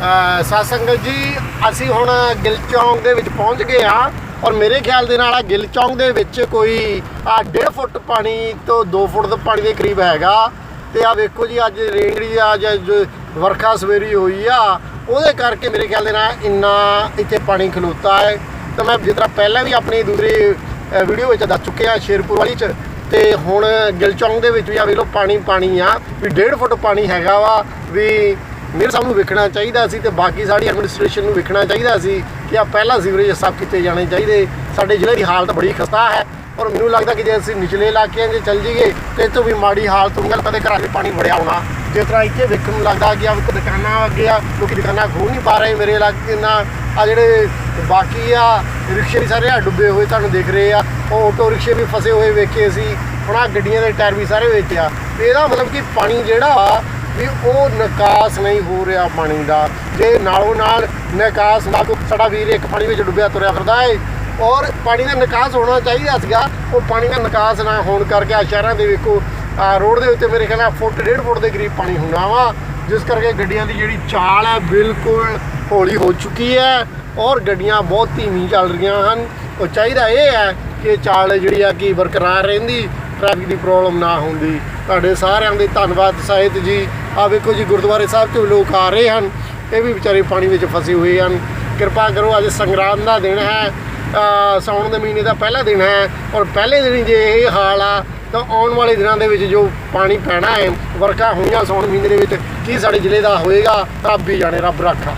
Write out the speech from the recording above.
ਸਤ ਸੰਗਤ ਜੀ, ਅਸੀਂ ਹੁਣ ਗਿੱਲ ਚੌਂਕ ਦੇ ਵਿੱਚ ਪਹੁੰਚ ਗਏ ਹਾਂ ਔਰ ਮੇਰੇ ਖਿਆਲ ਦੇ ਨਾਲ ਗਿੱਲ ਚੌਂਕ ਦੇ ਵਿੱਚ ਕੋਈ 1.5 ਫੁੱਟ ਪਾਣੀ ਤੋਂ 2 ਫੁੱਟ ਦੇ ਪਾਣੀ ਦੇ ਕਰੀਬ ਹੈਗਾ। ਤੇ ਆ ਵੇਖੋ ਜੀ, ਅੱਜ ਰੇਂਗੜੀ ਅੱਜ ਜੋ ਵਰਖਾ ਸਵੇਰੀ ਹੋਈ ਆ ਉਹਦੇ ਕਰਕੇ ਮੇਰੇ ਖਿਆਲ ਦੇ ਨਾਲ ਇੰਨਾ ਇੱਥੇ ਪਾਣੀ ਖਲੋਤਾ ਹੈ। ਤਾਂ ਮੈਂ ਜਿਸ ਤਰ੍ਹਾਂ ਪਹਿਲਾਂ ਵੀ ਆਪਣੀ ਦੂਸਰੀ ਵੀਡੀਓ ਵਿੱਚ ਦੱਸ ਚੁੱਕਿਆ ਸ਼ੇਰਪੁਰ ਵਾਲੀ 'ਚ, ਤੇ ਹੁਣ ਗਿੱਲ ਚੌਂਕ ਦੇ ਵਿੱਚ ਵੀ ਆ ਵੇਖ ਲਓ ਪਾਣੀ ਆ ਵੀ 1.5 ਫੁੱਟ ਪਾਣੀ ਹੈਗਾ ਵਾ। ਵੀ ਮੇਅਰ ਸਾਹਿਬ ਨੂੰ ਵੇਖਣਾ ਚਾਹੀਦਾ ਸੀ ਤੇ ਬਾਕੀ ਸਾਡੀ ਐਡਮਿਨਿਸਟ੍ਰੇਸ਼ਨ ਨੂੰ ਵੇਖਣਾ ਚਾਹੀਦਾ ਸੀ ਕਿ ਆ ਪਹਿਲਾਂ ਸੀਵਰੇਜ ਸਾਫ਼ ਕੀਤੇ ਜਾਣੇ ਚਾਹੀਦੇ। ਸਾਡੇ ਜ਼ਿਲ੍ਹੇ ਦੀ ਹਾਲਤ ਬੜੀ ਖਸਤਾ ਹੈ ਔਰ ਮੈਨੂੰ ਲੱਗਦਾ ਕਿ ਜੇ ਅਸੀਂ ਨਿਚਲੇ ਇਲਾਕਿਆਂ 'ਚ ਚੱਲ ਜਾਈਏ ਤੇ ਇਹ ਤੋਂ ਵੀ ਮਾੜੀ ਹਾਲਤ ਹੋਊਗੀ। ਕਦੇ ਘਰਾਂ 'ਚ ਪਾਣੀ ਵੜਿਆ ਹੋਣਾ ਜਿਸ ਤਰ੍ਹਾਂ ਇੱਥੇ ਵੇਖਣ ਨੂੰ ਲੱਗਦਾ ਕਿ ਆ ਦੁਕਾਨਾਂ ਅੱਗੇ ਆ, ਲੋਕ ਦੁਕਾਨਾਂ ਖੋਲ੍ਹ ਨਹੀਂ ਪਾ ਰਹੇ। ਮੇਰੇ ਇਲਾਕੇ ਨਾਲ ਆ ਜਿਹੜੇ ਬਾਕੀ ਆ ਰਿਕਸ਼ੇ ਵੀ ਸਾਰੇ ਡੁੱਬੇ ਹੋਏ ਤੁਹਾਨੂੰ ਦਿਖ ਰਹੇ ਆ, ਉਹ ਆਟੋ ਰਿਕਸ਼ੇ ਵੀ ਫਸੇ ਹੋਏ ਵੇਖੇ ਅਸੀਂ। ਹੁਣ ਆ ਗੱਡੀਆਂ ਦੇ ਟਾਇਰ ਵੀ ਸਾਰੇ ਵਿੱਚ ਆ। ਇਹਦਾ ਮਤਲਬ ਕਿ ਪਾਣੀ ਜਿਹੜਾ ਵੀ ਉਹ ਨਿਕਾਸ ਨਹੀਂ ਹੋ ਰਿਹਾ ਪਾਣੀ ਦਾ। ਜੇ ਨਾਲੋਂ ਨਾਲ ਨਿਕਾਸ ਨਾ, ਸਾਡਾ ਵੀਰ ਇੱਕ ਪਾਣੀ ਵਿੱਚ ਡੁੱਬਿਆ ਤੁਰਿਆ ਫਿਰਦਾ ਹੈ ਔਰ ਪਾਣੀ ਦਾ ਨਿਕਾਸ ਹੋਣਾ ਚਾਹੀਦਾ ਸੀਗਾ। ਉਹ ਪਾਣੀ ਦਾ ਨਿਕਾਸ ਨਾ ਹੋਣ ਕਰਕੇ ਆ ਸ਼ਹਿਰਾਂ ਦੇ ਵੇਖੋ ਰੋਡ ਦੇ ਉੱਤੇ ਮੇਰੇ ਖਿਆਲ 1.5 ਫੁੱਟ ਦੇ ਕਰੀਬ ਪਾਣੀ ਹੁੰਦਾ ਵਾ, ਜਿਸ ਕਰਕੇ ਗੱਡੀਆਂ ਦੀ ਜਿਹੜੀ ਚਾਲ ਹੈ ਬਿਲਕੁਲ ਹੌਲੀ ਹੋ ਚੁੱਕੀ ਹੈ ਔਰ ਗੱਡੀਆਂ ਬਹੁਤ ਧੀਮੀ ਚੱਲ ਰਹੀਆਂ ਹਨ। ਉਹ ਚਾਹੀਦਾ ਇਹ ਹੈ ਕਿ ਚਾਲ ਜਿਹੜੀ ਆ ਕਿ ਬਰਕਰਾਰ ਰਹਿੰਦੀ, ਟ੍ਰੈਫਿਕ ਦੀ ਪ੍ਰੋਬਲਮ ਨਾ ਹੁੰਦੀ। ਤੁਹਾਡੇ ਸਾਰਿਆਂ ਦੇ ਧੰਨਵਾਦ ਸਾਹਿਤ ਜੀ। ਆ ਵੇਖੋ ਜੀ, ਗੁਰਦੁਆਰੇ ਸਾਹਿਬ 'ਚੋਂ ਲੋਕ ਆ ਰਹੇ ਹਨ, ਇਹ ਵੀ ਵਿਚਾਰੇ ਪਾਣੀ ਵਿੱਚ ਫਸੇ ਹੋਏ ਹਨ। ਕਿਰਪਾ ਕਰੋ, ਅੱਜ ਸੰਗਰਾਂਦ ਦਾ ਦਿਨ ਹੈ, ਸਾਉਣ ਦੇ ਮਹੀਨੇ ਦਾ ਪਹਿਲਾ ਦਿਨ ਹੈ ਔਰ ਪਹਿਲੇ ਦਿਨ ਜੇ ਇਹ ਹਾਲ ਆ ਤਾਂ ਆਉਣ ਵਾਲੇ ਦਿਨਾਂ ਦੇ ਵਿੱਚ ਜੋ ਪਾਣੀ ਪੈਣਾ ਹੈ, ਵਰਖਾ ਹੋਈਆਂ ਸਾਉਣ ਮਹੀਨੇ ਦੇ ਵਿੱਚ, ਕੀ ਸਾਡੇ ਜ਼ਿਲ੍ਹੇ ਦਾ ਹੋਏਗਾ ਰੱਬ ਹੀ ਜਾਣੇ, ਰੱਬ ਰਾਖਾ।